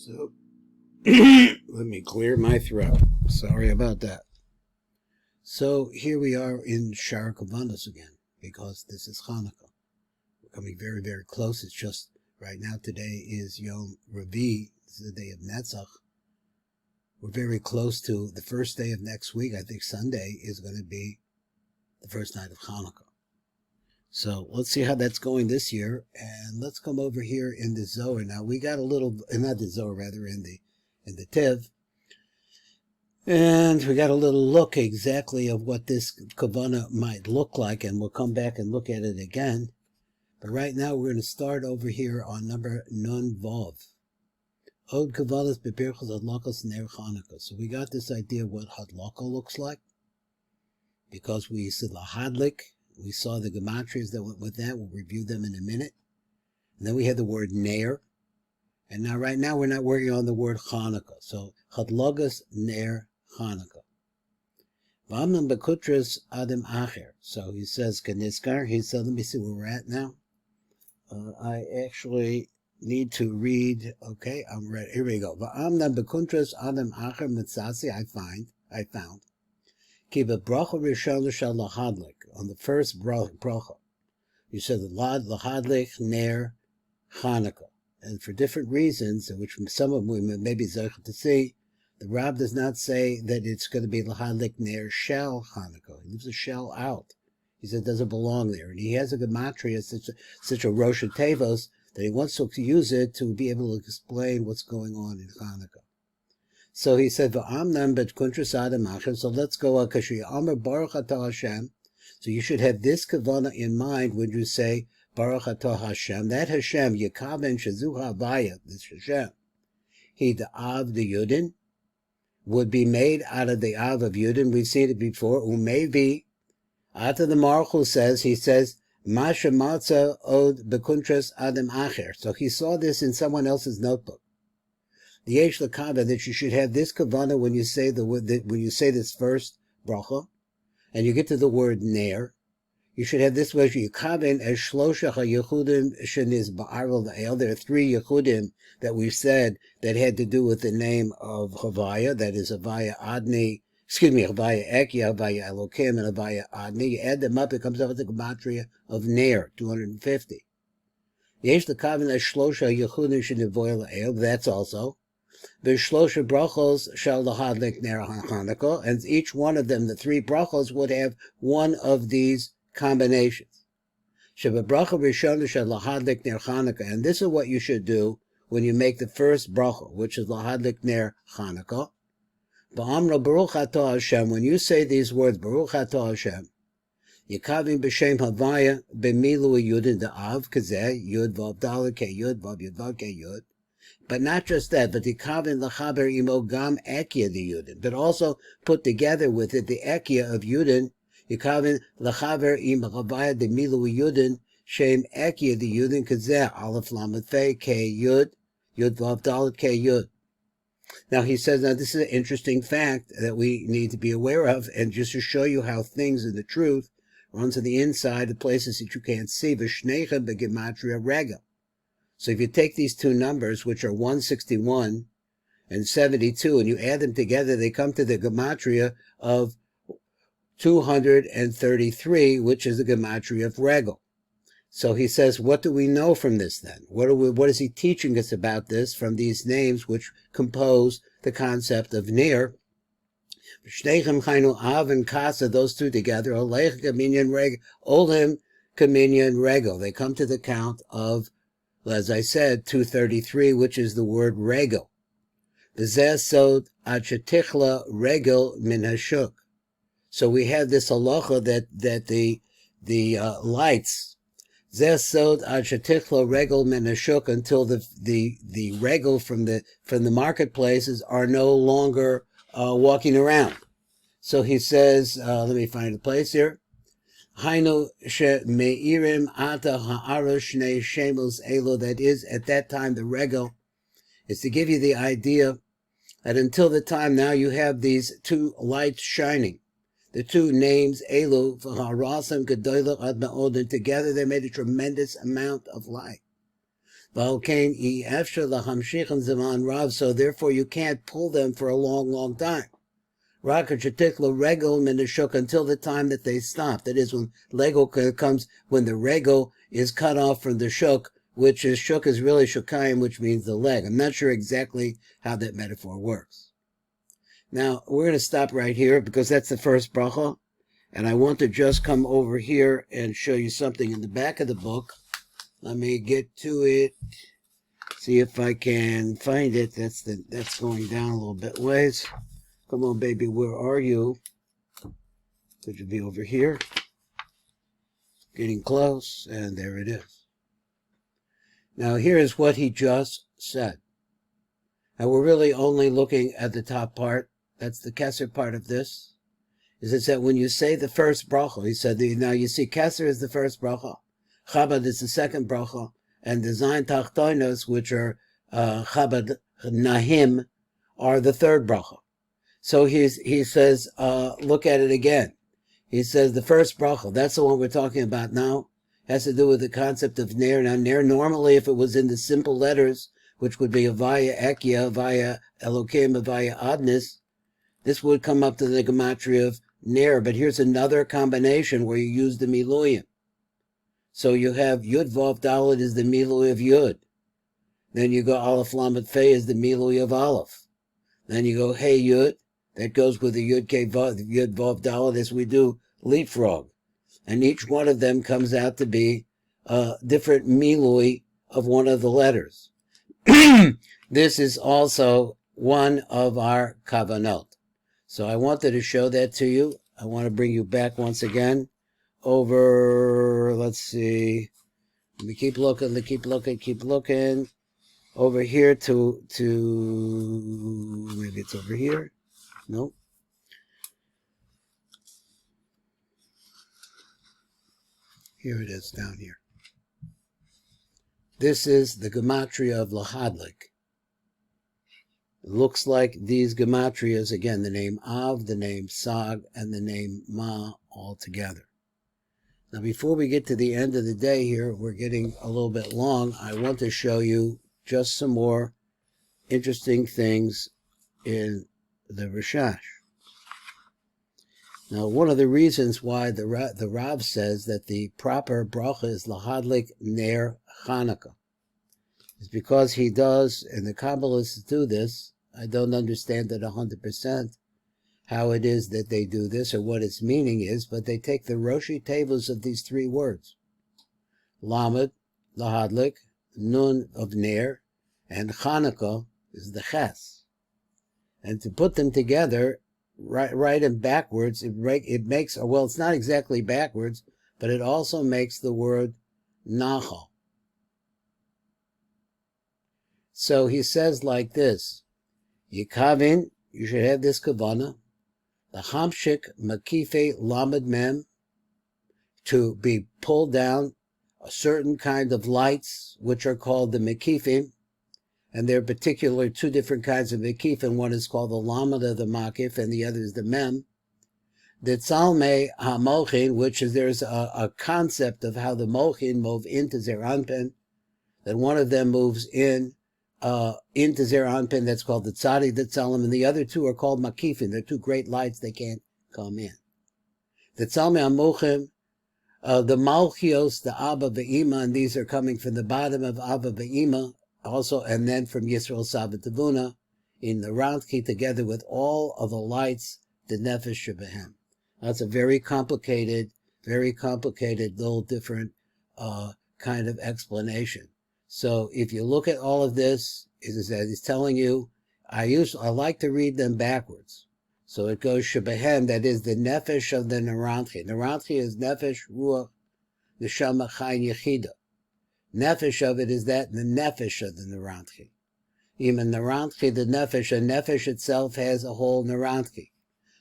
So, let me clear my throat. Sorry about that. So, here we are in Shara Kavanah again, because this is Hanukkah. We're coming very, very close. It's just, right now, today is Yom Ravi, this is the day of Netzach. We're very close to the first day of next week. I think Sunday is going to be the first night of Hanukkah. So let's see how that's going this year, and let's come over here in the Zohar. Now we got a little, not the Zohar, rather in the Tiv, and we got a little look exactly of what this Kavanah might look like, and we'll come back and look at it again. But right now we're going to start over here on number Nun Vav. Od Kavanahs Bebirchos Hadlakos Ner Chanukah. So we got this idea of what Hadlaka looks like, because we said Lahadlik. We saw the gematrias that went with that. We'll review them in a minute. And then we had the word Ner. And now, right now, we're not working on the word Chanukah. So, Hadlagas Ner Chanukah. V'amnam bekutras Adam Acher. So he says, Kaniskar. He said, let me see where we're at now. I actually need to read. Okay, I'm ready. Here we go. V'amnam bekutras Adam Acher Mitzasi. I found. Kiba bracha rishon shel lahadlik, on the first bracha. You said the lahadlik ner Chanukah, and for different reasons, which some of them we may be zeicha to see, the Rab does not say that it's going to be lahadlik ner shel Chanukah. He leaves the shell out. He said it doesn't belong there, and he has a gematria, such a Rosh Tevos, that he wants to use it to be able to explain what's going on in Chanukah. So he said, "V'amnam bet kuntras adam acher." So let's go on. Kashi Amar Baruch Atah Hashem. So you should have this kavanah in mind when you say Baruch Atah Hashem. That Hashem, Yekaven Shazu Havaya, this Hashem, he the Av the Yudin would be made out of the Av of Yudin. We've seen it before. Umayvi. After the Maruch says, he says, Masha Matzah Od Bekuntras Adam Acher. So he saw this in someone else's notebook. The Yesh L'Kava, that you should have this kavanah when you say when you say this first bracha, and you get to the word ner, you should have this way. Yikaven as Shlosha HaYechudim Sheniz Ba'arel Da'el. There are three Yechudim that we've said that had to do with the name of Havaya, that is Havaya Adni, Havaya Ekia, Havaya Elokim, and Havaya Adni. You add them up, it comes out with the gematria of ner, 250. Yesh L'Kaven as Shlosha Yechudim Sheniz Ba'arel. That's also. V'shlosha brachos shall lahadlik ner Chanukah, and each one of them, the three brachos, would have one of these combinations. Sheba bracha rishona shall lahadlik ner Chanukah, and this is what you should do when you make the first bracha, which is lahadlik ner Chanukah. Ba'amra Baruch Atah Hashem, when you say these words, Baruch Atah Hashem, Yekavim b'shem Havaya b'milu yudin da'av kazeh yud vav dalet ke yud vav yud vav ke yud. But not just that, but the kavin lachaber imo gam ekia the yudin, but also put together with it the ekia of yudin. Yekavin lachaber imo chavaya the milu yudin shem ekia the yudin kazeh aleph lamed fe ke yud yud vav dalet ke yud. Now he says, now this is an interesting fact that we need to be aware of, and just to show you how things in the truth runs on the inside, the places that you can't see. V'shneicha begematria rega. So if you take these two numbers, which are 161 and 72, and you add them together, they come to the gematria of 233, which is the gematria of Regel. So he says, what do we know from this then? What is he teaching us about this from these names which compose the concept of Ner? Av and Kasa, those two together, Olech Kaminyan Regel, Olim Kaminyan Regel. They come to the count of, as I said, 233, which is the word regel. V'zeh sod achetichla regel min hashuk. So we have this halacha that the lights, zeh sod achetichla regel min hashuk, until the regel from the marketplaces are no longer walking around. So he says, let me find a place here. Hainu she meirim ata ha'arosh shnei shemos elo. That is, at that time, the regel is to give you the idea that until the time now you have these two lights shining. The two names, elo v'harasam gedolah ad ma'od, and together they made a tremendous amount of light. So therefore you can't pull them for a long, long time. Until the time that they stop. That is when Lego comes, when the regel is cut off from the shuk, which is shuk is really shukayim, which means the leg. I'm not sure exactly how that metaphor works. Now, we're going to stop right here because that's the first bracha. And I want to just come over here and show you something in the back of the book. Let me get to it. See if I can find it. That's going down a little bit ways. Come on, baby, where are you? Could you be over here? Getting close, and there it is. Now, here is what he just said. And we're really only looking at the top part. That's the Kesser part of this. Is that when you say the first bracha, he said, now you see Kesser is the first bracha, Chabad is the second bracha, and the Zayin Tachtonos, which are Chabad Nahim, are the third bracha. So he says, look at it again. He says the first bracha, that's the one we're talking about now, has to do with the concept of Ner. Now, Ner, normally, if it was in the simple letters, which would be Avaya Ekia, Avaya Elokim, Avaya Adnis, this would come up to the gematria of Ner. But here's another combination where you use the Miluyim. So you have Yud Vav Dalet is the Miluy of Yud. Then you go Aleph Lamed Fei is the Miluy of Aleph. Then you go Hey Yud. That goes with the Yud Ke Vav, Yud Vav Dalet, as we do leapfrog. And each one of them comes out to be a different Milui of one of the letters. This is also one of our Kavanot. So I wanted to show that to you. I want to bring you back once again over, let's see, let me keep looking. Over here to maybe it's over here. Nope. Here it is down here. This is the gematria of Lahadlik. It looks like these gematrias, again, the name Av, the name Sag, and the name Ma all together. Now, before we get to the end of the day here, we're getting a little bit long. I want to show you just some more interesting things in the Rashash. Now, one of the reasons why the Rav says that the proper bracha is Lahadlik Ner Chanukah is because he does, and the Kabbalists do this. I don't understand it 100% how it is that they do this or what its meaning is, but they take the Roshi Tevos of these three words, Lamed, Lahadlik, Nun of Ner, and Chanukah is the Ches. And to put them together, right and backwards, it makes, well, it's not exactly backwards, but it also makes the word Nachal. So he says like this, Yikavin, you should have this Kavanah, the Hamshik Makife Lamed Mem, to be pulled down a certain kind of lights, which are called the Mekifim, and there are particularly two different kinds of Mekifim. One is called the Lamed of the Makif, and the other is the Mem. The Tzalmei HaMochin, which is, there's a concept of how the Mochin move into Zeranpen, that one of them moves into Zeranpen, that's called the Tzadi, the Tzalim, and the other two are called Makifim. They're two great lights, they can't come in. The Tzalmei HaMochin, the Malchios, the Abba Ve'ima, and these are coming from the bottom of Abba Ve'ima, also, and then from Yisrael Savatavuna in the Rantki, together with all of the lights, the Nefesh Shebehem. That's a very complicated, little different kind of explanation. So if you look at all of this, it is that he's telling you, I like to read them backwards. So it goes Shebehem, that is the Nefesh of the Narantchi. Narantchi is Nefesh, Ruach, Neshama, Chayin, Yechida. Nefesh of it is that, the Nefesh of the Narantchi. Even Narantchi, the Nefesh, and Nefesh itself has a whole Narantchi.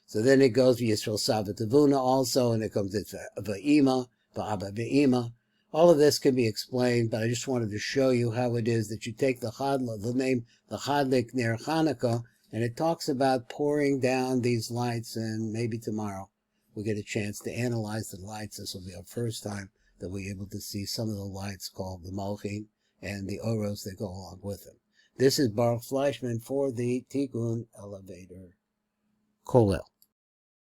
So then it goes Yisrael Savatavuna also, and it comes to Va'ima, Va'aba Va'ima. All of this can be explained, but I just wanted to show you how it is that you take the name, the Chadlik Ner Chanukah, and it talks about pouring down these lights, and maybe tomorrow we'll get a chance to analyze the lights. This will be our first time that we're able to see some of the lights called the Malchin, and the oros that go along with them. This is Baruch Fleischman for the Tikkun Elevator Kollel.